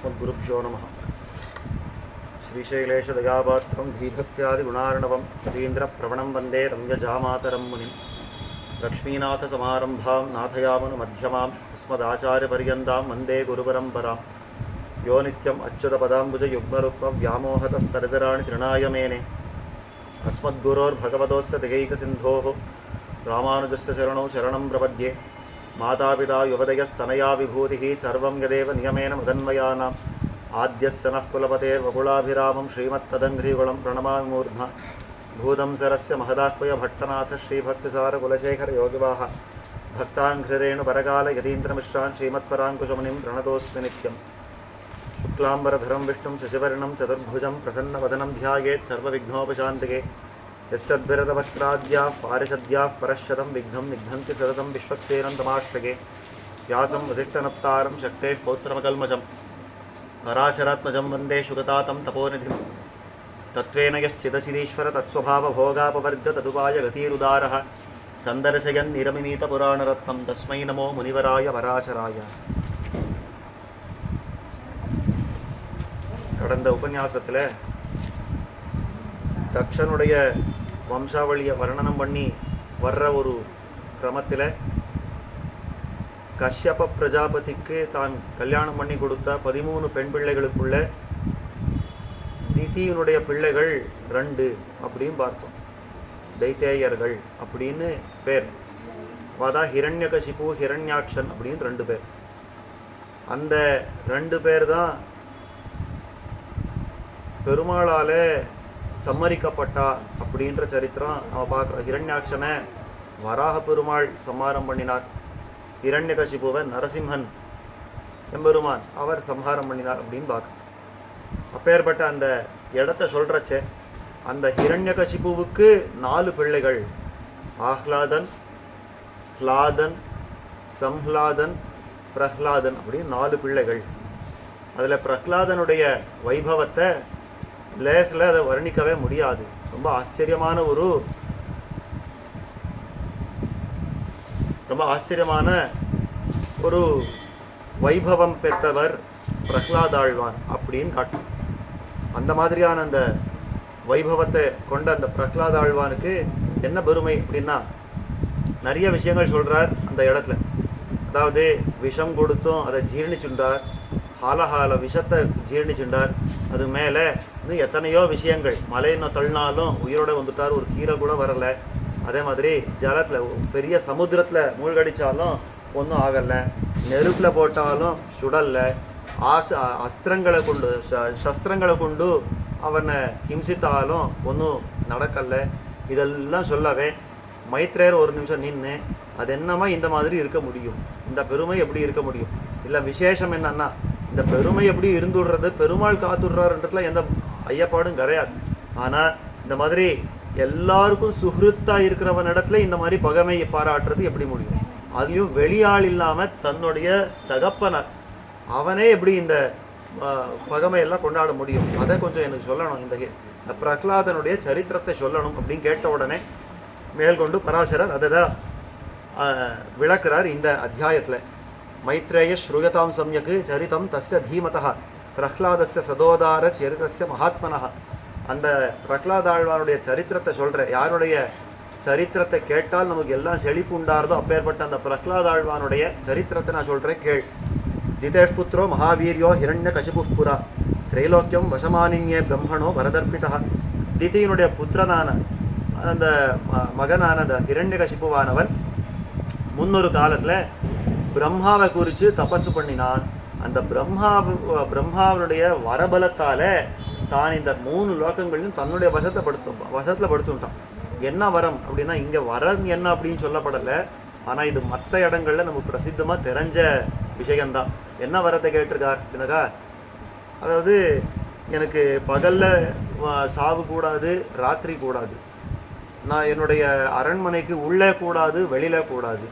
अस्मद्गुरुभ्यो नमः। श्रीशैलेशदयापात्रं धीभक्त्यादिगुणार्णवं यतीन्द्रप्रवणं वन्दे रम्यजामातरं मुनिं लक्ष्मीनाथसमारम्भां नाथयामनुमध्यमाम् अस्मदाचार्यपर्यन्तां वन्दे गुरुपरम्परां यो नित्यम् अच्युतपदाम्बुजयुग्मरुक्मव्यामोहतस्तरितराणि तृणाय मेने अस्मद्गुरोर्भगवतोस्य दिगैकसिन्धोः रामानुजस्य चरणौ शरणं प्रपद्ये। मातापिता युवदयस्तनया विभूतिः सर्वं यदेव नियमेन मदन्वयानाम् आद्यस्य नः कुलपतेर्वकुलाभिरामं श्रीमत्तदङ्घ्रिकुलं प्रणमामि मूर्ध्ना भूतं सरस्य महदाह्वय भट्टनाथ श्रीभक्तिसारकुलशेखरयोगिवाः भक्ताङ्घ्रिरेणुपरकालयतीन्द्रमिश्रान् श्रीमत्पराङ्कुशमुनिं प्रणतोऽस्मि नित्यं। शुक्लाम्बरधरं विष्णुं शशिवर्णं चतुर्भुजं प्रसन्नवदनं ध्यायेत् सर्वविघ्नोपशान्तिके। यस्यद्विरतवक्त्राद्याः पारिषद्याः परश्शतं विघ्नं निघ्नन्ति सततं विश्वक्सेनं तमाश्रये। व्यासं वसिष्ठनप्तारं शक्तेः पौत्रमकल्मषं पराशरात्मजं वन्दे शुगतातं तपोनिधिं तत्त्वेन यश्चिदचिदीश्वर तत्स्वभावभोगापवर्ग तदुपाय गतिरुदारः सन्दर्शयन् निरमिमीतपुराणरत्नं तस्मै नमो मुनिवराय पराशराय। கடந்த உபன்யாசத்தில் தக்ஷனுடைய வம்சாவளியை வர்ணனம் பண்ணி வர்ற ஒரு கிரமத்தில் கஷ்யப பிரஜாபதிக்கு தான் கல்யாணம் பண்ணி கொடுத்த 13 பெண் பிள்ளைகளுக்குள்ள திதியினுடைய பிள்ளைகள் 2 அப்படின்னு பார்த்தோம். தைத்தேயர்கள் அப்படின்னு பேர். அதான் ஹிரண்யகசிபு ஹிரண்யாக்ஷன் அப்படின்னு 2 பேர். அந்த 2 பேர் தான் பெருமாளால் சம்மரிக்கப்பட்டா அப்படின்ற சரித்திரம் நம்ம பார்க்குறோம். ஹிரண்யாட்சனை வராக பெருமாள் சம்ஹாரம் பண்ணினார். ஹிரண்யகசிபுவை நரசிம்ஹன் எம்பெருமான் அவர் சம்ஹாரம் பண்ணினார் அப்படின்னு பார்க்குறோம். அப்பேற்பட்ட அந்த இடத்த சொல்கிறச்சே அந்த ஹிரண்யகசிபுவுக்கு 4 பிள்ளைகள், ஆஹ்லாதன், ஹ்லாதன், சம்ஹ்லாதன், பிரஹ்லாதன் அப்படின்னு 4 பிள்ளைகள். அதில் பிரஹ்லாதனுடைய வைபவத்தை லேஸில் அதை வர்ணிக்கவே முடியாது. ரொம்ப ஆச்சரியமான ஒரு வைபவம் பெற்றவர் பிரஹ்லாதாழ்வான் அப்படின்னு காட்டும். அந்த மாதிரியான அந்த வைபவத்தை கொண்ட அந்த பிரஹ்லாதாழ்வானுக்கு என்ன பெருமை அப்படின்னா நிறைய விஷயங்கள் சொல்கிறார் அந்த இடத்துல. அதாவது விஷம் கொடுத்தும் அதை ஜீர்ணிச்சுண்டார், ஹாலஹால விஷத்தை ஜீர்ணிச்சுண்டார். அது மேலே இன்னும் எத்தனையோ விஷயங்கள், மலைன்னு தள்ளினாலும் உயிரோடு வந்துட்டார், ஒரு கீரை கூட வரலை. அதே மாதிரி ஜலத்தில் பெரிய சமுத்திரத்தில் மூழ்கடித்தாலும் ஒன்றும் ஆகலை, நெருப்பில் போட்டாலும் சுடலை, சஸ்திரங்களை கொண்டு அவனை ஹிம்சித்தாலும் ஒன்றும் நடக்கலை. இதெல்லாம் சொல்லவே மைத்ரேயர் ஒரு நிமிஷம் நின்று அது என்னமா இந்த மாதிரி இருக்க முடியும், இந்த பெருமை எப்படி இருக்க முடியும், இல்லை விசேஷம் என்னன்னா இந்த பெருமை எப்படி இருந்துடுறது, பெருமாள் காத்துடுறாருன்றதுல எந்த ஐயப்பாடும் கிடையாது. ஆனால் இந்த மாதிரி எல்லாருக்கும் சுஹ்ருத்தாக இருக்கிறவன் இடத்துல இந்த மாதிரி பகைமையை பாராட்டுறது எப்படி முடியும்? அதுலேயும் வெளியாள் இல்லாமல் தன்னுடைய தகப்பனர் அவனே எப்படி இந்த பகைமையெல்லாம் கொண்டாட முடியும்? அதை கொஞ்சம் எனக்கு சொல்லணும், இந்த பிரஹ்லாதனுடைய சரித்திரத்தை சொல்லணும் அப்படின்னு கேட்ட உடனே மேற்கொண்டு பராசரர் அதை தான் விளக்குறார் இந்த அத்தியாயத்தில். மைத்ரேய ஸ்ருயதாம் சம்யக் சரிதம் தஸ்ய தீமதः பிரஹ்லாதஸ்ய சதோதார சரிதஸ்ய மகாத்மனः. அந்த பிரஹ்லாதாழ்வானுடைய சரித்திரத்தை சொல்கிறேன். யாருடைய சரித்திரத்தை கேட்டால் நமக்கு எல்லாம் செழிப்பு உண்டாருதோ அப்பேற்பட்ட அந்த பிரஹ்லாதாழ்வானுடைய சரித்திரத்தை நான் சொல்கிறேன், கேள். திதேஷ்புத்ரோ மகாவீரியோ ஹிரண்யகசிபுப்புரா திரைலோக்கியம் வசமானின்யே பிரம்மணோ வரதர்ப்பிதா. திதியினுடைய புத்திரனான அந்த மகனான அந்த ஹிரண்யகசிபுவானவன் முன்னொரு காலத்தில் பிரம்மாவை குறித்து தபசு பண்ணினான். அந்த பிரம்மாவுடைய வரபலத்தால் தான் இந்த 3 லோகங்களையும் தன்னுடைய வசத்தில் படுத்துட்டான். என்ன வரம் அப்படின்னா இங்கே வரம் என்ன அப்படின்னு சொல்லப்படலை, ஆனால் இது மற்ற இடங்களில் நமக்கு பிரசித்தமாக தெரிஞ்ச விஷயந்தான். என்ன வரத்தை கேட்டிருக்கார் அப்படின்னாக்கா, அதாவது எனக்கு பகலில் சாவு கூடாது, ராத்திரி கூடாது, நான் என்னுடைய அரண்மனைக்கு உள்ளே கூடாது, வெளியில் கூடாது,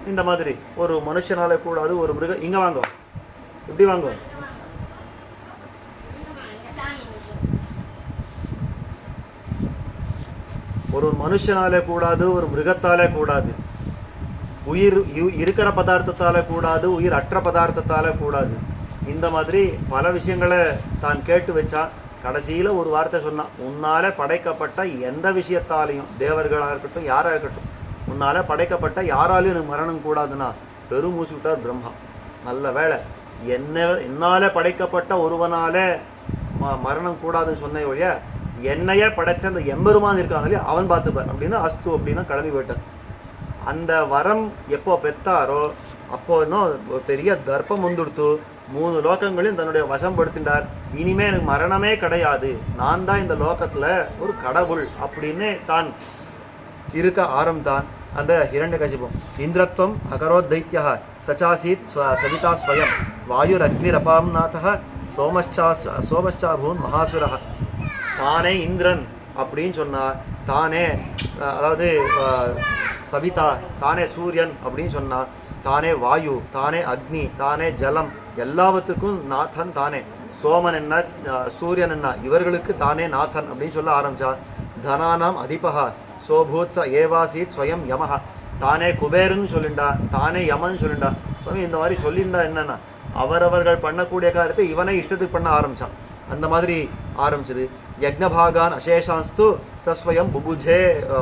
இந்த மாதிரி ஒரு மனுஷனால கூடாது, ஒரு மிருகம் இங்கே வாங்க, இப்படி வாங்க, ஒரு மனுஷனாலே கூடாது, ஒரு மிருகத்தாலே கூடாது, உயிர் இருக்கிற பதார்த்தத்தால் கூடாது, உயிர் அற்ற பதார்த்தத்தால் கூடாது, இந்த மாதிரி பல விஷயங்களை தான் கேட்டு வச்சா. கடைசியில் ஒரு வார்த்தை சொன்னான், உன்னால் படைக்கப்பட்ட எந்த விஷயத்தாலையும், தேவர்களாக இருக்கட்டும் யாராக இருக்கட்டும், உன்னால் படைக்கப்பட்ட யாராலையும் எனக்கு மரணம் கூடாதுன்னா பெருமூச்சு விட்டார் பிரம்மா. நல்ல வேலை, என்னால் படைக்கப்பட்ட ஒருவனால மரணம் கூடாதுன்னு சொன்ன வழிய என்னையே படைச்ச அந்த எம்பெருமான் இருக்காங்க இல்லையா, அவன் பார்த்துப்பார் அப்படின்னு அஸ்து அப்படின்னா கிளம்பி போயிட்டார். அந்த வரம் எப்போ பெற்றாரோ அப்போ இன்னும் பெரிய தர்ப்பம் வந்துடுத்து, 3 லோகங்களையும் தன்னுடைய வசப்படுத்தின்றார். இனிமே எனக்கு மரணமே கிடையாது, நான் தான் இந்த லோகத்தில் ஒரு கடவுள் அப்படின்னு தான் இருக்க ஆரம்பித்தான் அந்த ஹிரண்யகசிபு. இந்திரத்வம் அகரோத் தைத்யா சச்சாசீத் சவிதா ஸ்வயம் வாயுர் அக்னிரபாம்நாதः சோமశ్చா பூன் மகாசுரः. தானே இந்திரன் அப்படின்னு சொன்னார், தானே அதாவது சவிதா, தானே சூரியன் அப்படின்னு சொன்னார், தானே வாயு, தானே அக்னி, தானே ஜலம், எல்லாவற்றுக்கும் நாதன் தானே. சோமன் என்ன, சூரியன் என்ன, இவர்களுக்கு தானே நாதன் அப்படின்னு சொல்ல ஆரம்பித்தார். தனானாம் அதிபகா சோபூத்ஸ ஏவாசீத் ஸ்வயம் யமஹா. தானே குபேரன்னு சொல்லிண்டா, தானே யமன்னு சொல்லிண்டா. சுவாமி இந்த மாதிரி சொல்லியிருந்தா என்னன்னா, அவரவர்கள் பண்ணக்கூடிய காரியத்தை இவனை இஷ்டத்துக்கு பண்ண ஆரம்பித்தான். அந்த மாதிரி ஆரம்பிச்சது. யக்னபாகான் அசேஷாஸ்து சஸ்வயம்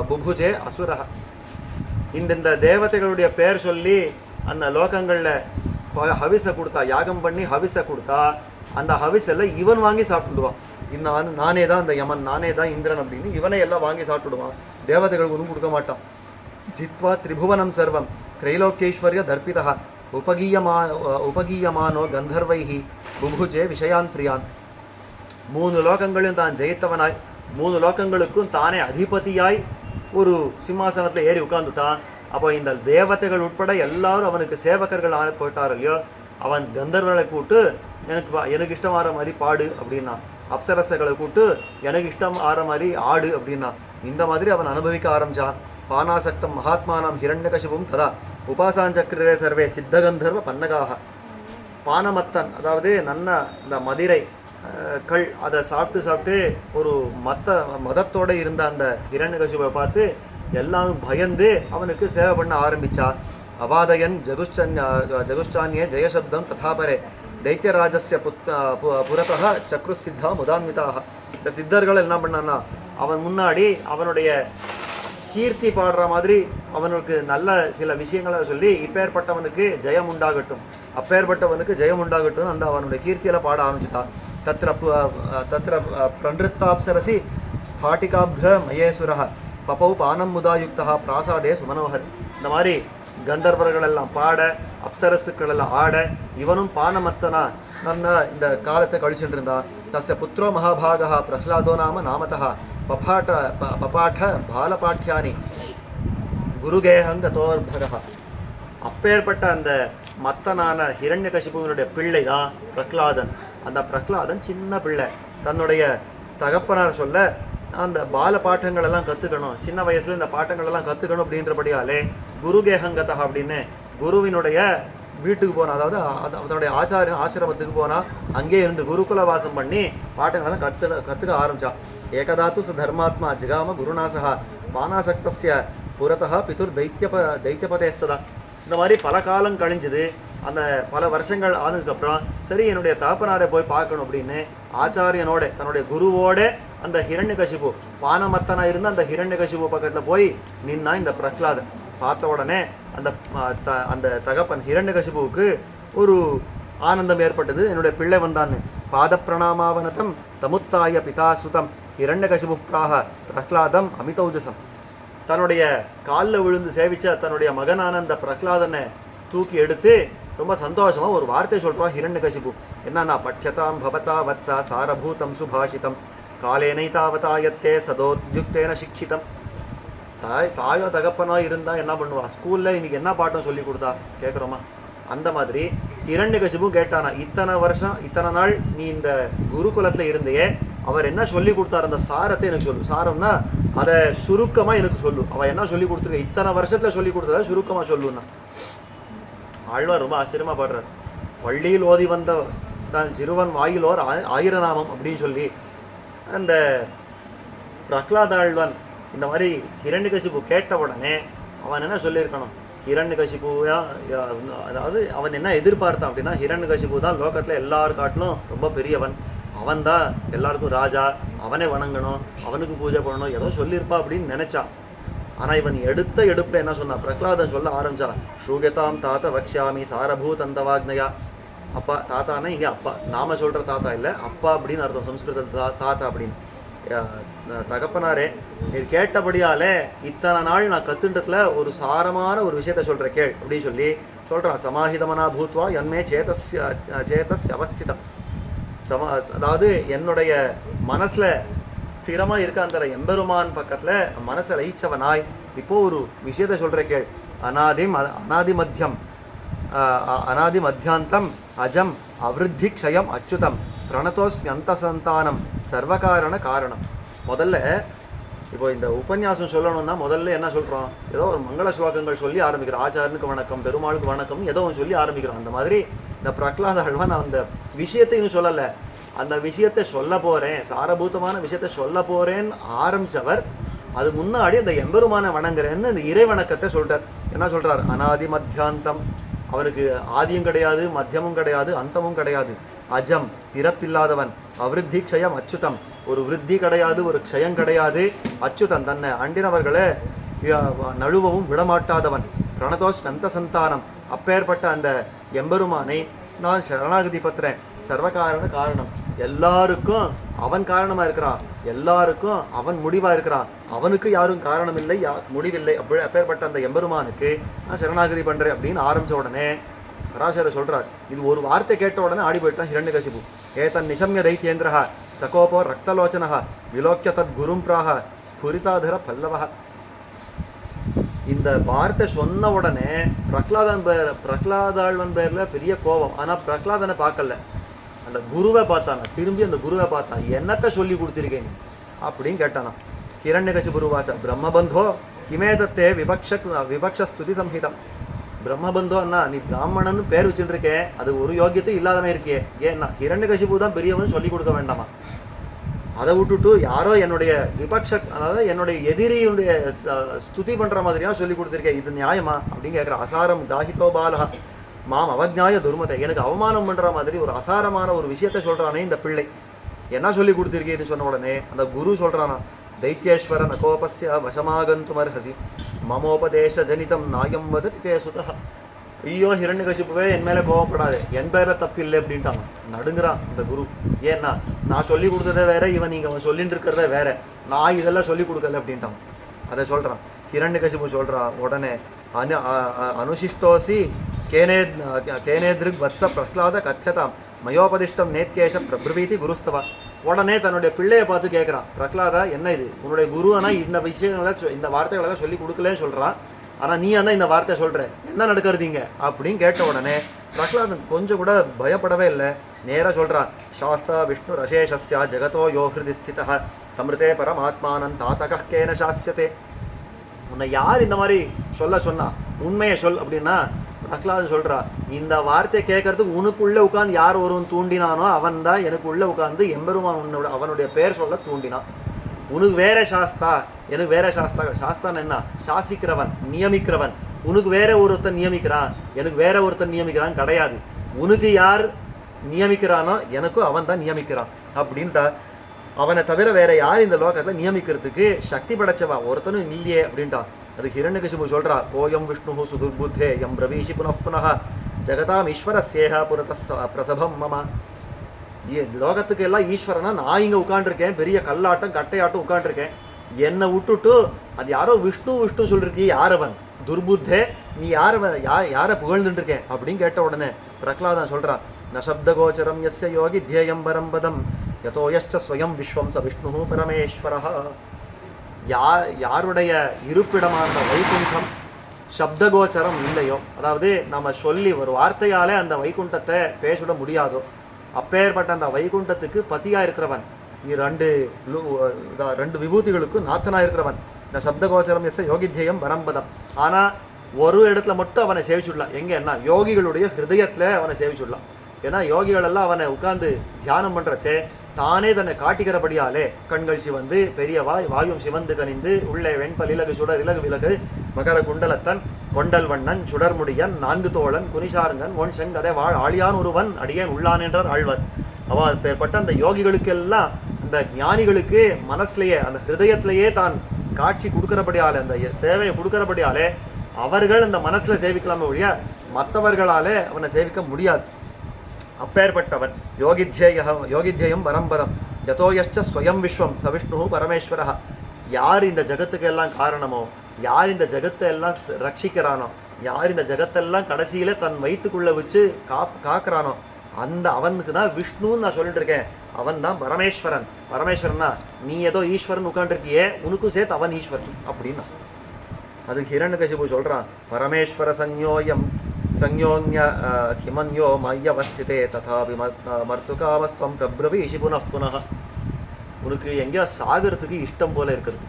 புபுஜே அசுரஹ. இந்த தேவதைகளுடைய பேர் சொல்லி அந்த லோகங்களில் ஹவிஸை கொடுத்தா, யாகம் பண்ணி ஹவிஸை கொடுத்தா, அந்த ஹவிஸெல்லாம் இவன் வாங்கி சாப்பிட்டுடுவான். நானே தான் அந்த யமன், நானே தான் இந்திரன் அப்படின்னு இவனை எல்லாம் வாங்கி சாப்பிட்டுடுவான். தேவதைகளுக்கு ஒன்றும் கொடுக்க மாட்டான். ஜித்வா திரிபுவனம் சர்வம் திரைலோகேஸ்வர்ய தர்பிதா உபகீயமானோ கந்தர்வைஹி புபுஜே விஷயான் பிரியான். 3 லோகங்களையும் தான் ஜெயித்தவனாய், 3 லோகங்களுக்கும் தானே அதிபதியாய் ஒரு சிம்மாசனத்தில் ஏறி உட்கார்ந்துட்டான். அப்போ இந்த தேவதைகள் உட்பட எல்லாரும் அவனுக்கு சேவகர்கள் ஆன போயிட்டார் இல்லையோ. அவன் கந்தர்வர்களை கூட்டு எனக்கு இஷ்டம் ஆகிற மாதிரி பாடு அப்படின்னா, அப்சரசகளை கூட்டு எனக்கு இஷ்டம் ஆகிற மாதிரி ஆடு அப்படின்னா, இந்த மாதிரி அவன் அனுபவிக்க ஆரம்பித்தான். பானாசக்தம் மகாத்மானம் ஹிரண்யகசிபும் ததா உபாசாஞ்சக்கிரே சர்வே சித்தகந்தர்வ பன்னகாக. பானமத்தன், அதாவது நன்ன இந்த மதிரை கள் அதை சாப்பிட்டு ஒரு மதத்தோடு இருந்த அந்த ஹிரண்யகசிபை பார்த்து எல்லாரும் பயந்து அவனுக்கு சேவை பண்ண ஆரம்பித்தா. அவாதயன் ஜகுஷ்சான்யே ஜெயசப்தம் ததாபரே தைத்தியராஜஸ்ய புரதः சக்ரு சித்தா முதான்விதாக. இந்த சித்தர்கள் என்ன பண்ணான்னா, அவன் முன்னாடி அவனுடைய கீர்த்தி பாடுற மாதிரி அவனுக்கு நல்ல சில விஷயங்களை சொல்லி, இப்பேற்பட்டவனுக்கு ஜெயம் உண்டாகட்டும், அப்பேற்பட்டவனுக்கு ஜெயம் உண்டாகட்டும் அந்த அவனுடைய கீர்த்தியில் பாட ஆரம்பிச்சுட்டான். தத்திர பிரநிருத்தாப்சரசி ஸ்பாட்டிகாப்த மயேசுரः பபௌ பானம் முதாயுக்தா பிராசாதே சுமனோகர். இந்த மாதிரி கந்தர்வர்கள் எல்லாம் பாட, அப்சரசுக்கள் எல்லாம் ஆட, இவனும் பானமத்தனா இந்த காலத்தை கழிச்சுட்டு இருந்தான். தஸ்ய புத்திரோ மகாபாகா பிரஹ்லாதோ நாமதः பபாட பாலபாட்யானி குருகேஹங்கதோர்பகः. அப்பேற்பட்ட அந்த மத்தனான ஹிரண்யகசிபுவினுடைய பிள்ளை தான் பிரஹ்லாதன். அந்த பிரஹ்லாதன் சின்ன பிள்ளை, தன்னுடைய தகப்பனார் சொல்ல அந்த பால பாட்டங்கள் எல்லாம் கற்றுக்கணும், சின்ன வயசில் இந்த பாட்டங்கள் எல்லாம் கற்றுக்கணும் அப்படின்றபடியாலே குருகேஹங்கதா அப்படின்னு குருவினுடைய வீட்டுக்கு போனால், அதாவது அதனுடைய ஆசிரமத்துக்கு போனால் அங்கே இருந்து குருகுல வாசம் பண்ணி பாட்டங்களெல்லாம் கற்றுக்க ஆரம்பித்தான். ஏகதாத்து ச தர்மாத்மா ஜிகாம குருநாசகா பானாசக்தஸ்ய புரதா பிதுர் தைத்தியபதேஸ்ததா. இந்த மாதிரி பல காலம் கழிஞ்சுது. அந்த பல வருஷங்கள் ஆனதுக்கப்புறம் சரி என்னுடைய தகப்பனாரை போய் பார்க்கணும் அப்படின்னு ஆச்சாரியனோட, தன்னுடைய குருவோட அந்த ஹிரண்யகசிபு பானமத்தனா இருந்த அந்த ஹிரண்யகசிபு பக்கத்தில் போய் நின்னா இந்த பிரஹ்லாதன். பார்த்த உடனே அந்த தகப்பன் ஹிரண்யகசிபுவுக்கு ஒரு ஆனந்தம் ஏற்பட்டது. என்னுடைய பிள்ளை வந்தான்னு. பாத பிரணாமாவனதம் தமுத்தாய பிதா சுதம் ஹிரண்யகசிபு பிராக பிரஹ்லாதம் அமிதௌஜசம். தன்னுடைய காலில் விழுந்து சேவிச்ச தன்னுடைய மகனான அந்த பிரஹ்லாதனை தூக்கி எடுத்து ரொம்ப சந்தோஷமாக ஒரு வார்த்தை சொல்கிறான் ஹிரண்யகசிபு. என்னன்னா, பட்யதாம் பவதா வத்சா சாரபூதம் சுபாஷிதம் காலேனைதாவதாயத்தே சதோத்யுக்தேன சிக்ஷிதம். தாயோ தகப்பனோ இருந்தால் என்ன பண்ணுவா, ஸ்கூலில் இன்றைக்கி என்ன பாட்டம் சொல்லி கொடுத்தா கேட்குறோமா? அந்த மாதிரி ஹிரண்யகசிபு கேட்டானா, இத்தனை வருஷம் இத்தனை நாள் நீ இந்த குருகுலத்தில் இருந்தையே, அவர் என்ன சொல்லி கொடுத்தார் அந்த சாரத்தை எனக்கு சொல்லு. சாரம்னா அதை சுருக்கமாக எனக்கு சொல்லு. அவள் என்ன சொல்லி கொடுத்துருக்க, இத்தனை வருஷத்தில் சொல்லி கொடுத்தத சுருக்கமாக சொல்லுன்னா. ஆழ்வார் ரொம்ப ஆச்சரியமாக பாடுறார். பள்ளியில் ஓதி வந்த தான் சிறுவன் வாயிலோர் 1000 நாமம் அப்படின்னு சொல்லி அந்த பிரஹ்லாத ஆழ்வான் இந்த மாதிரி ஹிரண்யகசிபு கேட்ட உடனே அவன் என்ன சொல்லியிருக்கணும், ஹிரண்யகசிபுவா, அதாவது அவன் என்ன எதிர்பார்த்தான் அப்படின்னா, ஹிரண்யகசிபு தான் லோகத்தில் எல்லார் காட்டிலும் ரொம்ப பெரியவன், அவன் தான் எல்லாருக்கும் ராஜா, அவனை வணங்கணும், அவனுக்கு பூஜை பண்ணணும், ஏதோ சொல்லியிருப்பா அப்படின்னு நினைச்சான். ஆனால் இவன் எடுத்த எடுப்பில் என்ன சொன்னான், பிரகலாதன் சொல்ல ஆரம்பிச்சா, ஸ்ரூகதாம் தாத்த வக்ஷாமி சாரபூதந்தவாக்னயா. அப்பா, தாத்தானா இங்கே அப்பா, நாம சொல்கிற தாத்தா இல்லை, அப்பா அப்படின்னு அர்த்தம் சம்ஸ்கிருதத்தில் தாத்தா அப்படின்னு. தகப்பனாரே, நீர் கேட்டபடியாலே இத்தனை நாள் நான் கத்துண்டத்தில் ஒரு சாரமான ஒரு விஷயத்த சொல்கிற கேள் அப்படின்னு சொல்லி சொல்கிறான். சமாஹிதமனா பூத்வா என்மே சேதஸ் அவஸ்திதம். அதாவது என்னுடைய மனசில் ஸ்திரமாக இருக்க அந்த எம்பெருமான் பக்கத்தில் மனசை லயிச்சவனாய் இப்போது ஒரு விஷயத்தை சொல்கிற கேள். அநாதி மத்தியாந்தம் அஜம் அவிருத்தி க்ஷயம் அச்சுதம் பிரணதோஸ்மி அந்த சந்தானம் சர்வகாரண காரணம். முதல்ல இப்போ இந்த உபன்யாசம் சொல்லணும்னா முதல்ல என்ன சொல்கிறோம், ஏதோ ஒரு மங்கள ஸ்லோகங்கள் சொல்லி ஆரம்பிக்கிறோம். ஆச்சாரனுக்கு வணக்கம், பெருமாளுக்கு வணக்கம், ஏதோ ஒன்று சொல்லி ஆரம்பிக்கிறோம். அந்த மாதிரி இந்த பிரகலாத ஆழ்வான் அந்த விஷயத்தை இன்னும் சொல்லலை, அந்த விஷயத்தை சொல்ல போகிறேன், சாரபூதமான விஷயத்தை சொல்ல போகிறேன்னு ஆரம்பித்தவர் அது முன்னாடி அந்த எம்பெருமான வணங்குறேன்னு இந்த இறை வணக்கத்தை சொல்கிறார். என்ன சொல்கிறார், அநாதி மத்தியாந்தம், அவனுக்கு ஆதியும் கிடையாது, மத்தியமும் கிடையாது, அந்தமும் கிடையாது, அஜம் பிறப்பில்லாதவன், அவிருத்தி க்ஷயம் அச்சுதம், ஒரு விருத்தி கிடையாது, ஒரு க்ஷயம் கிடையாது, அச்சுதன் தன்னை அண்டினவர்களை நழுவவும் விடமாட்டாதவன், பிரணதோஸ்மி அந்த சந்தானம், அப்பேற்பட்ட அந்த எம்பெருமானை நான் சரணாகதி பத்துறேன். சர்வகாரண காரணம், எல்லாருக்கும் அவன் காரணமாக இருக்கிறான், எல்லாருக்கும் அவன் முடிவாக இருக்கிறான், அவனுக்கு யாரும் காரணம் இல்லை, முடிவில்லை. அப்பேற்பட்ட அந்த எம்பெருமானுக்கு நான் சரணாகதி பண்ணுறேன் அப்படின்னு ஆரம்பித்த உடனே பராசரர் சொல்கிறார், இது ஒரு வார்த்தை கேட்ட உடனே ஆடி போயிட்டான் ஹிரண்யகசிபு. ஏதன் நிசம்ய தைத்யேந்திரா சகோபோ ரக்தலோச்சனா விலோக்கிய தத் குரும் பிராக ஸ்புரிதாதர பல்லவ. இந்த வார்த்தை சொன்ன உடனே பிரகலாதாழ்வன் பேரில் பெரிய கோபம். ஆனால் பிரகலாதனை பார்க்கல, அந்த குருவை பார்த்தானா, திரும்பி அந்த குருவை பார்த்தான். என்னத்தை சொல்லி கொடுத்துருக்கேன் அப்படின்னு கேட்டானா. ஹிரண்யகசிபுருவாச்ச பிரம்மபந்தோ கிமேதத்தே விபக்ஷ ஸ்துதி சம்ஹிதம். பிரம்மபந்தோ அண்ணா, நீ பிராமணன்னு பேர் வச்சுட்டுருக்கேன், அது ஒரு யோக்கியத்தையும் இல்லாதமே இருக்கியே, ஏன்னா ஹிரண்யகசிபு தான் பெரியவன் சொல்லி கொடுக்க வேண்டாமா? அதை விட்டுட்டு யாரோ என்னுடைய அதாவது என்னுடைய எதிரியுடைய ஸ்துதி பண்ணுற மாதிரியாக சொல்லி கொடுத்துருக்கேன், இது நியாயமா அப்படின்னு கேட்குற. அசாரம் தாஹிதோ பாலா மாம் அவஜ்ஞாய துர்மதை, எனக்கு அவமானம் பண்ணுற மாதிரி ஒரு அசாரமான ஒரு விஷயத்தை சொல்கிறானே இந்த பிள்ளை, என்ன சொல்லி கொடுத்துருக்கேன்னு சொன்ன உடனே அந்த குரு சொல்கிறானா, தைத்யேஸ்வர நகோபஸ்ய வசமாகந்துமர்ஹசி மமோபதேச ஜனிதம் நாயம் வததி தே சுதா. ஐயோ ஹிரண்யகசிப்புவே, என் மேலே கோவப்படாது, என் பேரில் தப்பு இல்லை அப்படின்ட்டாங்க. நடுங்கிறான் இந்த குரு. ஏன்னா நான் சொல்லி கொடுத்ததே வேற, இவன் நீங்கள் அவன் சொல்லிட்டு இருக்கிறதே வேற, நான் இதெல்லாம் சொல்லி கொடுக்கல அப்படின்ட்டான். அதை சொல்கிறான். ஹிரண்யகசிப்பு சொல்கிறான் உடனே, அனுசிஷ்டோசி கேனேத்ருக் வத்ச பிரஹ்லாத கத்தியதாம் மயோபதிஷ்டம் நேத்தியேஷ பிரபிரவீதி குருஸ்தவா. உடனே தன்னுடைய பிள்ளையை பார்த்து கேட்குறான், பிரகலாதா என்ன இது, உன்னுடைய குரு ஆனால் இந்த விஷயங்களை இந்த வார்த்தைகளெல்லாம் சொல்லி கொடுக்கலன்னு சொல்கிறான், ஆனால் நீ ஆனால் இந்த வார்த்தை சொல்கிற, என்ன நடக்கிறதீங்க அப்படின்னு கேட்ட உடனே பிரகலாதன் கொஞ்சம் கூட பயப்படவே இல்லை. நேராக சொல்கிறான், சாஸ்தா விஷ்ணு ரசேஷஸ்யா ஜெகதோ யோ ஹிருதி ஸ்திதா தமிருதே பரமாத்மானன் தாத்தக கேன சாஸ்யத்தே. உன்னை யார் இந்த மாதிரி சொன்னா, உண்மையை சொல் அப்படின்னா பிரகலாதன் சொல்கிறா, இந்த வார்த்தை கேட்கறதுக்கு உனக்குள்ளே உட்காந்து யார் ஒருவன் தூண்டினானோ அவன் தான் எனக்கு உள்ளே உட்காந்து எம்பெருமான் அவனுடைய பேர் சொல்ல தூண்டினான். உனக்கு வேற சாஸ்தா, எனக்கு வேற சாஸ்தா. சாஸ்தான் என்ன, சாசிக்கிறவன், நியமிக்கிறவன். உனக்கு வேற ஒருத்தன் நியமிக்கிறான், எனக்கு வேற ஒருத்தன் நியமிக்கிறான் கிடையாது. உனக்கு யார் நியமிக்கிறானோ எனக்கும் அவன் தான் நியமிக்கிறான் அப்படின்ட்டா. அவனை தவிர வேற யார் இந்த லோகத்தில் நியமிக்கிறதுக்கு சக்தி படைச்சவா ஒருத்தனும் இல்லையே அப்படின்ட்டான். அது ஹிரண்யகசிபு சொல்கிறா, கோயம் விஷ்ணு சுதுர்புத்தே எம் பிரவீஷி புனః ஜெகதாம் ஈஸ்வரஸ்யேஹ புரத பிரசபம் மம. லோகத்துக்கு எல்லாம் ஈஸ்வரனா நான் இங்கே உட்காண்டிருக்கேன், பெரிய கல்லாட்டம் கட்டையாட்டம் உட்காண்டிருக்கேன், என்னை விட்டுட்டு அது யாரோ விஷ்ணு விஷ்ணு சொல்லிருக்கீ, யார் அவன் துர்புத்தே, நீ யாரை புகழ்ந்துட்டுருக்கேன் அப்படின்னு கேட்ட உடனே பிரகலாதன் சொல்கிறான், ந சப்தகோச்சரம் யஸ்ய யோகி தியேயம் பரம்பதம் யதோ யஸ்ச ஸ்வயம் விஸ்வம் ச விஷ்ணு பரமேஸ்வரः. யாருடைய இருப்பிடமான வைகுண்டம் சப்தகோச்சரம் இல்லையோ, அதாவது நம்ம சொல்லி ஒரு வார்த்தையாலே அந்த வைகுண்டத்தை பேசிட முடியாதோ, அப்பேற்பட்ட அந்த வைகுண்டத்துக்கு பதியாக இருக்கிறவன், ரெண்டு விபூதிகளுக்கும் நாத்தனாக இருக்கிறவன். இந்த சப்தகோச்சரம் எஸ் யோகித்யம் பரம்பதம். ஆனால் ஒரு இடத்துல மட்டும் அவனை சேவிச்சுடலாம். எங்கன்னா யோகிகளுடைய ஹிருதயத்தில் அவனை சேவிச்சுடலாம். ஏன்னா யோகிகளெல்லாம் அவனை உட்காந்து தியானம் பண்ணுறச்சே தானே தன்னை காட்டுகிறபடியாலே கண்கள் சிவந்து பெரிய வாயும் சிவந்து கனிந்து உள்ளே வெண்பல் இலகு சுடர் இலகு விலகு மகர குண்டலத்தன் கொண்டல் வண்ணன் சுடர்முடியன் 4 தோழன் குனிசாருங்கன் ஒன் செங்கதை வாழ் ஆழியான் ஒருவன் அடியேன் உள்ளான் என்றார் ஆழ்வார். அவன் பேர்பட்ட அந்த யோகிகளுக்கெல்லாம் அந்த ஞானிகளுக்கு மனசுலேயே அந்த ஹிருதயத்திலேயே தான் காட்சி கொடுக்கிறபடியாலே அந்த சேவையை கொடுக்கிறபடியாலே அவர்கள் அந்த மனசில் சேவிக்கலாமே ஒழிய மற்றவர்களாலே அவனை சேவிக்க முடியாது. அப்பேற்பட்டவன் யோகித்யேயம் பரம்பரம் யதோயச்ச ஸ்வயம் விஸ்வம் சவிஷ்ணு பரமேஸ்வர. யார் இந்த ஜகத்துக்கு எல்லாம் காரணமோ, யார் இந்த ஜகத்தை எல்லாம் ரட்சிக்கிறானோ, யார் இந்த ஜகத்தெல்லாம் கடைசியில் தன் வயிற்றுக்குள்ளே வச்சு காக்கிறானோ அந்த அவனுக்கு தான் விஷ்ணுன்னு நான் சொல்லிட்டு இருக்கேன். அவன் தான் பரமேஸ்வரன். பரமேஸ்வரனா நீ ஏதோ ஈஸ்வரன் உட்காந்துருக்கியே, உனக்கும் சேர்த்து அவன் ஈஸ்வரன் அப்படின்னா. அது ஹிரண்யகசிபு சொல்கிறான், பரமேஸ்வர சஞ்ஞோன்ய கிமன்யோ மையவஸ்திதே ததாபி மர்த்துகாமஸ்துவம் பிரப்ரவீஷி புனః. உனக்கு எங்கேயோ சாகிறதுக்கு இஷ்டம் போல இருக்கிறது.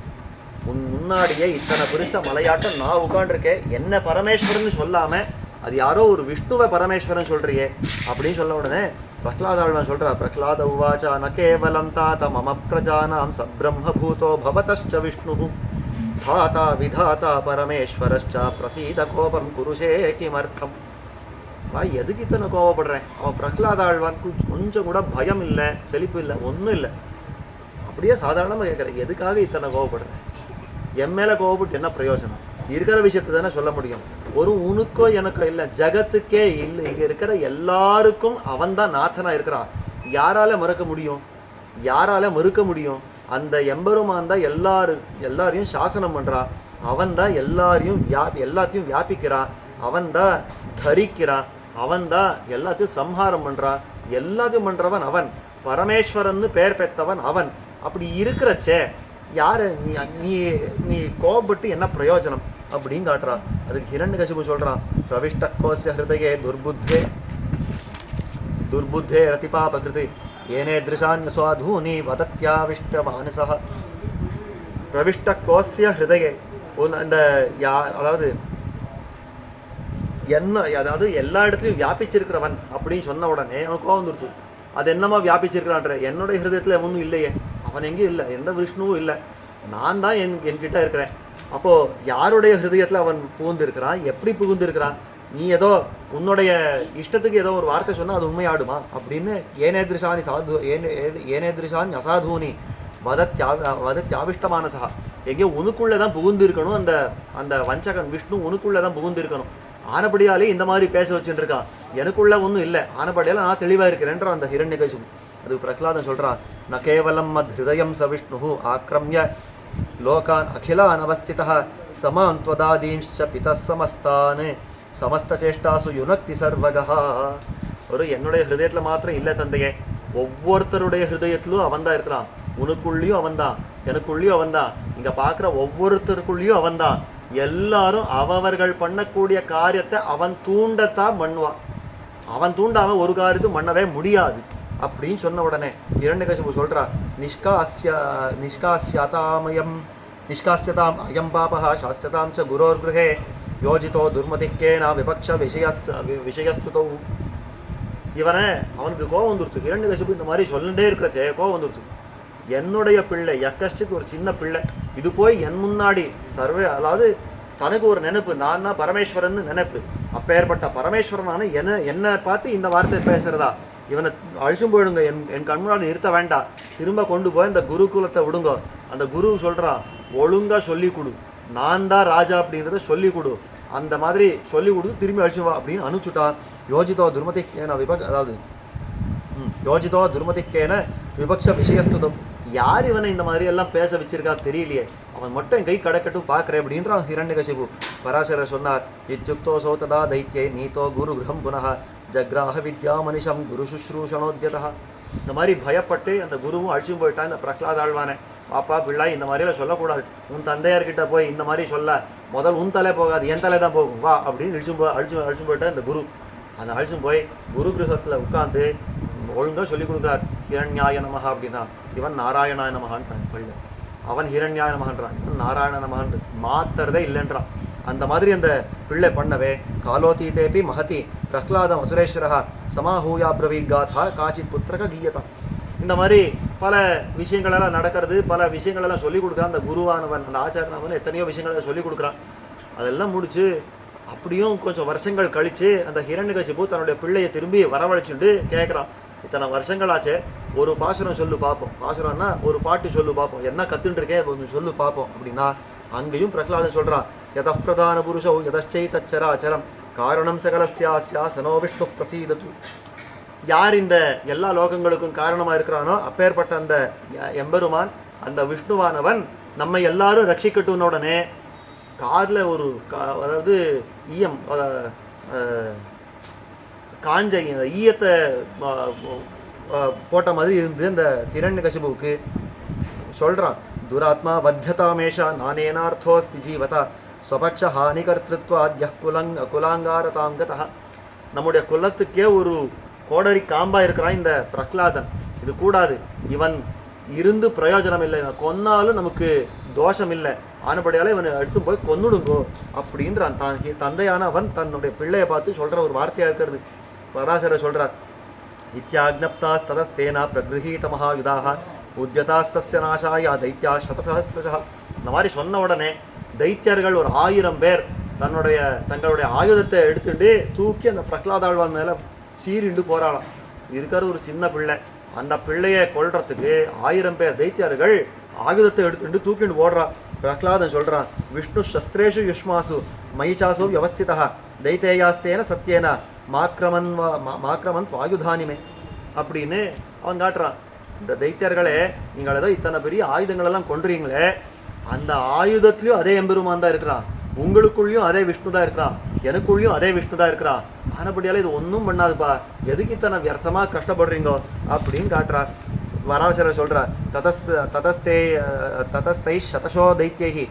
உன் முன்னாடியே இத்தனை பெருச மலையாட்டம் நான் உட்காண்டிருக்கேன், என்ன பரமேஸ்வரன் சொல்லாமல் அது யாரோ ஒரு விஷ்ணுவை பரமேஸ்வரன் சொல்கிறியே அப்படின்னு சொல்ல உடனே பிரஹ்லாதாழ்வான் சொல்கிறா, பிரஹ்லாத உவாச்சா ந கேவலம் தாத்த மம பிரஜானாம் சப்ரம்மபூதோ பவதச்ச விஷ்ணு தாத்தா விதாத்தா பரமேஸ்வரச்ச பிரசீத கோபம் குருஷே கிமர்த்தம். எதுக்கு இத்தனை கோவப்படுறேன்? அவன் பிரஹ்லாதாழ்வானுக்கு கொஞ்சம் கூட பயம் இல்லை, செழிப்பு இல்லை, ஒன்றும் இல்லை. அப்படியே சாதாரணமாக கேட்குறேன், எதுக்காக இத்தனை கோவப்படுறேன்? என் மேலே கோவப்பட்டு என்ன பிரயோஜனம்? இருக்கிற விஷயத்தை தானே சொல்ல முடியும். ஒரு உனக்கோ எனக்கோ இல்லை, ஜகத்துக்கே இல்லை, இங்கே இருக்கிற எல்லாருக்கும் அவன் தான் நாதனாக இருக்கிறான். யாரால மறுக்க முடியும்? யாரால மறுக்க முடியும்? அந்த எம்பெருமான் தான் எல்லாரையும் சாசனம் பண்ணுறான். அவன் தான் எல்லாத்தையும் வியாபிக்கிறான். அவன் தான் தரிக்கிறான். அவன் தான் எல்லாத்தையும் சம்ஹாரம் பண்ணுறான். எல்லாத்தையும் பண்ணுறவன் அவன். பரமேஸ்வரன்னு பெயர் பெற்றவன் அவன். அப்படி இருக்கிறச்சே யார் நீ நீ கோபப்பட்டு என்ன பிரயோஜனம் அப்படின்னு காட்டுறான். அதுக்கு ஹிரண்யகசிபு சொல்கிறான், பிரவிஷ்ட கோஸ்ய ஹிருதயே துர்புத்தே ரதிபாபகிருதி ஏனேத்ருஷான்ய சுவாதூனி வதத்யாவிஷ்டமானசா. பிரவிஷ்ட கோஸ்ய ஹிருதயே அந்த அதாவது அதாவது எல்லா இடத்துலையும் வியாபிச்சிருக்கிறவன் அப்படின்னு சொன்ன உடனே அவனுக்கு கோவம் வந்துருச்சு. அது என்னமா வியாபிச்சிருக்கிறான்ற? என்னுடைய ஹிருதயத்தில் ஒன்றும் இல்லையே, அவன் எங்கேயும் இல்லை, எந்த விஷ்ணுவும் இல்லை, நான் தான் என்கிட்ட இருக்கிறேன். அப்போது யாருடைய ஹிருதயத்தில் அவன் புகுந்திருக்கிறான்? எப்படி புகுந்திருக்கிறான்? நீ ஏதோ உன்னுடைய இஷ்டத்துக்கு ஏதோ ஒரு வார்த்தை சொன்னால் அது உண்மையாடுமா அப்படின்னு ஏனேதிருஷானி அசாதூனி வதத்யாவிஷ்டமானசா. எங்கேயோ உனக்குள்ளே தான் புகுந்து இருக்கணும். அந்த அந்த வஞ்சகன் விஷ்ணு உனக்குள்ளே தான் புகுந்து இருக்கணும். ஆனபடியாலே இந்த மாதிரி பேச வச்சுட்டு இருக்கான். எனக்குள்ள ஒன்றும் இல்லை, ஆனபடியால் நான் தெளிவாக இருக்கிறேன்ற அந்த ஹிரண்யகசிபு. அது பிரகலாதன் சொல்கிறான், ந கேவலம் மத் ஹிருதயம் ச விஷ்ணு ஆக்ரமிய லோகான் அகிலான் அவஸ்திதः சமான் த்வதாதீம்ச்ச பிதः சமஸ்தான் சமஸ்தசேஷ்டாசு யுனக்தி சர்வகः. ஒரு என்னுடைய ஹிருதயத்தில் மாத்திரம் இல்லை தந்தையே, ஒவ்வொருத்தருடைய ஹிருதயத்திலும் அவன் தான் இருக்கிறான். உனக்குள்ளேயும் அவன் தான், எனக்குள்ளேயும் அவன் தான், இங்கே பார்க்குற ஒவ்வொருத்தருக்குள்ளேயும் அவன் தான். எல்லாரும் அவர்கள் பண்ணக்கூடிய காரியத்தை அவன் தூண்டத்தான் பண்ணுவான். அவன் தூண்டாமல் ஒரு காரியத்தும் பண்ணவே முடியாது அப்படின்னு சொன்ன உடனே ஹிரண்யகசிபு சொல்கிறா, நிஷ்காஸ்யதாம் அயம் பாபா சாஸ்யதாம் ச குரோர் கிருஹே யோஜிதோ துர்மதிக்கேனா விபக்ஷ விஷயஸ்துதோ. அவனுக்கு கோவம் வந்துருச்சு. ஹிரண்யகசிபு இந்த மாதிரி சொல்லிட்டே இருக்கிறச்சே கோவம் வந்துருச்சு. என்னுடைய பிள்ளை யக்கஷ்டித் ஒரு சின்ன பிள்ளை, இது போய் என் முன்னாடி அதாவது தனக்கு ஒரு நினைப்பு, நான் தான் பரமேஸ்வரன் நினைப்பு. அப்பேற்பட்ட பரமேஸ்வரனான என்னை பார்த்து இந்த வார்த்தை பேசுகிறதா? இவனை அழிச்சும் போயிடுங்க, என் கண் முன்னாடி நிறுத்த வேண்டாம், திரும்ப கொண்டு போய் இந்த குருகுலத்தை விடுங்க. அந்த குரு சொல்கிறான், ஒழுங்காக சொல்லி கொடு, நான் தான் ராஜா அப்படின்றத சொல்லி கொடு. அந்த மாதிரி சொல்லி கொடுத்து திரும்பி அழிச்சு வா அப்படின்னு அனுப்பிச்சுட்டான். யோஜிதோ துர்மதிக்கேன விபக்ஷ விஷயஸ்துதம். யார் இவனை இந்த மாதிரி எல்லாம் பேச வச்சிருக்கா தெரியலையே, அவன் மட்டும் என் கை கடக்கட்டும் பார்க்குறேன் அப்படின்றான் ஹிரண்யகசிபு. பராசரர் சொன்னார், இத்யுக்தோ சோததா தைத்யை நீதோ குரு கிரகம் புனः ஜக்ராஹ வித்யா மனிஷம் குரு சுஷ்ரூஷணோத்யதா. இந்த மாதிரி பயப்பட்டு அந்த குருவும் அழிச்சும் போயிட்டான். இந்த பிரகலாதாழ்வானே, பாப்பா பிள்ளாய் இந்த மாதிரியெல்லாம் சொல்லக்கூடாது, உன் தந்தையார்கிட்ட போய் இந்த மாதிரி சொல்ல, முதல் உன் தலை போகாது என் தலை தான் போகும் வா அப்படின்னு அழிச்சும் போயிட்டா இந்த குரு. அந்த அழிச்சும் போய் குரு கிரகத்தில் உட்காந்து ஒழுங்காக சொல்லிக் கொடுக்குறார். ஹிரண்யாய நமஹ அப்படின்னா இவன் நாராயணாய நமஹான்றான் பள்ளி, அவன் ஹிரண்யாய நமஹன்றான், இவன் நாராயண நமஹன் மாத்துறதே இல்லைன்றான். அந்த மாதிரி அந்த பிள்ளை பண்ணவே காலோதீதேபி மகதி பிரஹ்லாதம் அசுரேஸ்வரா சமாஹூயா பிரவீத் காதா காச்சித் புத்திரக கீயதா. இந்த மாதிரி பல விஷயங்களெல்லாம் நடக்கிறது, பல விஷயங்களெல்லாம் சொல்லிக் கொடுக்குறான் அந்த குருவானவன், அந்த ஆச்சாரனவன் எத்தனையோ விஷயங்களை சொல்லிக் கொடுக்குறான். அதெல்லாம் முடிச்சு அப்படியும் கொஞ்சம் வருஷங்கள் கழித்து அந்த ஹிரண்யகசிபு தன்னுடைய பிள்ளையை திரும்பி வரவழைச்சுட்டு கேட்குறான், இத்தனை வருஷங்களாச்சே, ஒரு பாசுரம் சொல்லு பார்ப்போம், பாசுரம்னா ஒரு பாட்டு சொல்லு பார்ப்போம், என்ன கற்றுன்ட்ருக்கே கொஞ்சம் சொல்லு பார்ப்போம் அப்படின்னா, அங்கேயும் பிரகலாதன் சொல்கிறான், யதப் பிரதான புருஷோ யதச்சை தச்சராச்சரம் காரணம் சகலஸ்யாஸ்யா சனோ விஷ்ணு பிரசீதத்து. யார் இந்த எல்லா லோகங்களுக்கும் காரணமாக இருக்கிறானோ அப்பேற்பட்ட அந்த எம்பெருமான், அந்த விஷ்ணுவானவன் நம்மை எல்லாரும் ரட்சிக்கட்டுன உடனே காதில் ஒரு அதாவது ஈயம் காஞ்ச ஈயத்தை போட்ட மாதிரி இருந்து அந்த ஹிரண்யகசிபுவுக்கு சொல்கிறான், துராத்மா வத்தியதாமேஷா நானேனார்த்தோஸ்தி ஜீவதா ஸ்வபக்ஷ ஹானிகர்த்திருத்வாத்ய குலாங்காரதாங்கதா. நம்முடைய குலத்துக்கே ஒரு கோடரி காம்பாக இருக்கிறான் இந்த பிரகலாதன், இது கூடாது, இவன் இருந்து பிரயோஜனம் இல்லை, கொன்னாலும் நமக்கு தோஷம் இல்லை, ஆனபடியால் இவனை எடுத்து போய் கொன்னுடுங்கோ அப்படின்றான். தந்தையான அவன் தன்னுடைய பிள்ளையை பார்த்து சொல்கிற ஒரு வார்த்தையாக இருக்கிறது. பராசரர் சொல்கிறார், இத்தியாக்னப்தாஸ்ததஸ்தேனா பிரகிருஹீத மகாயுதாக உத்யதாஸ்தஸ்ய நாசாய தைத்யா சதசஹஸ்ரஜா. இந்த மாதிரி சொன்ன உடனே தைத்தியர்கள் ஒரு 1000 பேர் தங்களுடைய ஆயுதத்தை எடுத்துட்டு தூக்கி அந்த பிரகலாதாழ்வான் மேலே சீரிண்டு போகிறாளாம். இருக்கிறது ஒரு சின்ன பிள்ளை, அந்த பிள்ளையை கொல்றதுக்கு 1000 பேர் தைத்தியர்கள் ஆயுதத்தை எடுத்துட்டு தூக்கிண்டு ஓடுறா. பிரகலாதன் சொல்கிறான், விஷ்ணு சஸ்திரேஷு யுஷ்மாசு மயிச்சாசு வியவஸ்திதா தைத்தேயாஸ்தேன சத்தியேன மாக்கிரமன் ஆயுதானிமே அப்படின்னு அவன் காட்டுறான். இந்த தைத்தியர்களே, நீங்கள் ஏதோ இத்தனை பெரிய ஆயுதங்களெல்லாம் கொண்டுறீங்களே, அந்த ஆயுதத்துலேயும் அதே எம்பெருமான் தான் இருக்கிறான், உங்களுக்குள்ளேயும் அதே விஷ்ணு தான் இருக்கிறான், எனக்குள்ளேயும் அதே விஷ்ணு தான் இருக்கிறான், ஆனப்படியால் இது ஒன்றும் பண்ணாதுப்பா, எதுக்கு இத்தனை வியர்த்தமாக கஷ்டப்படுறீங்கோ அப்படின்னு காட்டுறான். வராசரர் சொல்கிறார், ததஸ்தை சதசோ தைத்தியை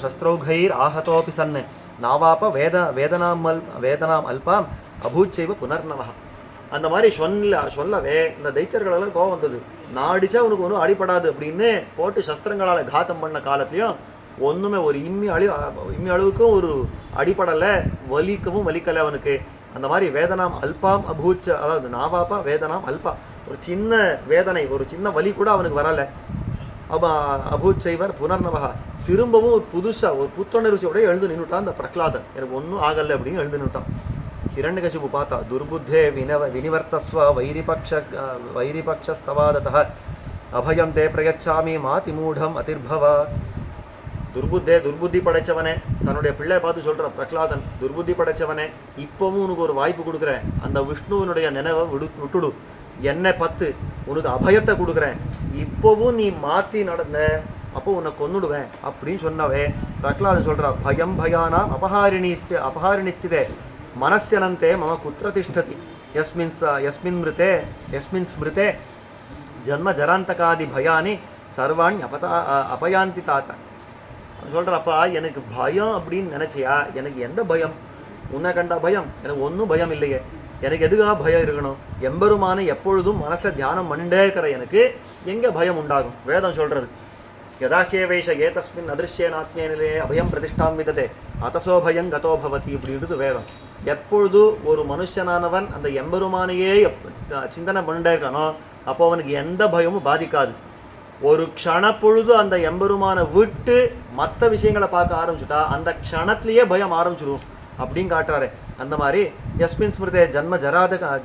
சஸ்திரௌகைர் ஆஹதோபி சன் நாவாப்ப வேதனாம் அல்பாம் அபூச்சைவ புனர்னவா. அந்த மாதிரி சொல்லவே இந்த தைத்தியர்களெல்லாம் கோபம் வந்தது. நான் அடித்தா உனக்கு ஒன்றும் அடிப்படாது அப்படின்னு போட்டு சஸ்திரங்களால் காத்தம் பண்ண காலத்துலேயும் ஒன்றுமே ஒரு இம்மி அளவுக்கும் ஒரு அடிப்படலை, வலிக்கவும் வலிக்கலை அவனுக்கு. அந்த மாதிரி வேதனாம் அல்பாம் அபூச்ச, அதாவது நாவாப்பா வேதனாம் அல்பா, ஒரு சின்ன வேதனை, ஒரு சின்ன வலி கூட அவனுக்கு வரலை. அபூச்சைவர் புனர்னவகா, திரும்பவும் ஒரு புதுசாக ஒரு புத்துணர்ச்சியோட எழுந்து நின்றுட்டான் அந்த பிரகலாதன். எனக்கு ஒன்றும் ஆகலை அப்படின்னு எழுந்து நின்றுட்டான். ஹிரண்யகசிபு பார்த்தா, துர்புத்தே வினிவர்த்தஸ்வ வைரிபக்ஷஸ்தவாததः அபயம் தே பிரயச்சாமி மாதிமூடம் அதிர்பவா. துர்புத்தி படைச்சவனே, தன்னுடைய பிள்ளையை பார்த்து சொல்கிறான் பிரகலாதன், துர்புத்தி படைச்சவனே, இப்போவும் உனக்கு ஒரு வாய்ப்பு கொடுக்குறேன், அந்த விஷ்ணுவனுடைய நினைவை விட்டுடு, என்னை பத்து உனக்கு அபயத்தை கொடுக்குறேன், இப்போவும் நீ மாற்றி நடந்த அப்போ உன்னை கொன்னுடுவேன் அப்படின்னு சொன்னவே பிரகலாதன் சொல்கிறா, பயம் பயானாம் அபஹாரிணிஸ்திதே மனஸ்யனந்தே மம குத்திர திஷ்டதி யஸ்மின் ஸ்மிருதே ஜன்ம ஜராந்தகாதி பயானி சர்வாணி அபயாந்தி தாத்தா. சொல்கிறப்பா, எனக்கு பயம் அப்படின்னு நினச்சியா, எனக்கு எந்த பயம், உன்னை கண்டா பயம், எனக்கு ஒன்றும் பயம் இல்லையே, எனக்கு எதுக்காக பயம் இருக்கணும், எம்பெருமானை எப்பொழுதும் மனசை தியானம் பண்ணிட்டே இருக்கிற எனக்கு எங்கே பயம் உண்டாகும். வேதம் சொல்கிறது, யதாஹேவைஷ ஏதஸ்மின் அதிருஷ்யேனாத்மேனிலே அபயம் பிரதிஷ்டாம் விததே அத்தசோ பயம் கதோ பவதி அப்படின்றது வேதம். எப்பொழுது ஒரு மனுஷனானவன் அந்த எம்பெருமானையே சிந்தனை பண்ணிட்டே இருக்கானோ அப்போ அவனுக்கு எந்த பயமும் பாதிக்காது. ஒரு க்ஷணப்பொழுது அந்த எம்பெருமானை விட்டு மற்ற விஷயங்களை பார்க்க ஆரம்பிச்சுட்டா அந்த க்ஷணத்துலேயே பயம் ஆரம்பிச்சிடும் அப்படின்னு காட்டுறாரு. அந்த மாதிரி யஸ்மின் ஸ்மிருதே ஜன்ம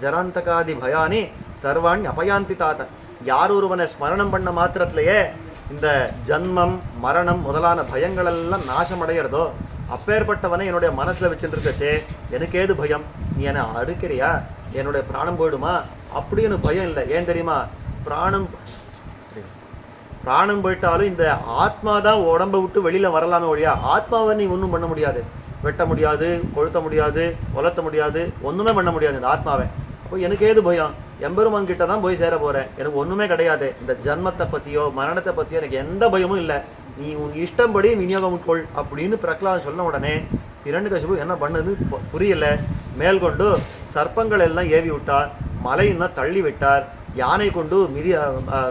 ஜராந்தகாதி பயானி சர்வாணி அபயாந்தி தாத்த. யார் ஒருவனை ஸ்மரணம் பண்ண மாத்திரத்திலேயே இந்த ஜன்மம் மரணம் முதலான பயங்கள் எல்லாம் நாசமடைகிறதோ அப்பேற்பட்டவனை என்னுடைய மனசில் வச்சுருக்கச்சே எனக்கு ஏது பயம், நீ என்னை அடுக்கிறியா, என்னுடைய பிராணம் போயிடுமா, அப்படி எனக்கு பயம் இல்லை. ஏன் தெரியுமா, பிராணம் போயிட்டாலும் இந்த ஆத்மா தான் உடம்பை விட்டு வெளியில் வரலாமே ஒழியா ஆத்மாவை நீ ஒன்றும் பண்ண முடியாது, வெட்ட முடியாது, கொளுத்த முடியாது, வளர்த்த முடியாது, ஒன்றுமே பண்ண முடியாது இந்த ஆத்மாவை. அப்போ எனக்கு ஏது பயம், எம்பெருமான் கிட்ட தான் போய் சேர போகிறேன், எனக்கு ஒன்றுமே கிடையாது, இந்த ஜன்மத்தை பற்றியோ மரணத்தை பற்றியோ எனக்கு எந்த பயமும் இல்லை, நீ உன் இஷ்டம்படி விநியோகம் கொள் அப்படின்னு பிரகலாதன் சொன்ன உடனே ஹிரண்யகசிபு என்ன பண்ணது புரியலை. மேல்கொண்டு சர்ப்பங்கள் எல்லாம் ஏவி விட்டார், மலை இன்னும் தள்ளி விட்டார், யானை கொண்டு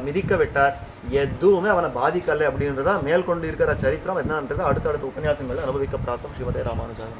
மிதிக்க விட்டார், எதுவுமே அவனை பாதிக்கலை அப்படின்றதான் மேல்கொண்டு இருக்கிற சரித்திரம் என்னன்றது அடுத்தடுத்த உபன்யாசங்களில் அனுபவிக்க பிரார்த்தம். ஸ்ரீமதே ராமானுஜாய.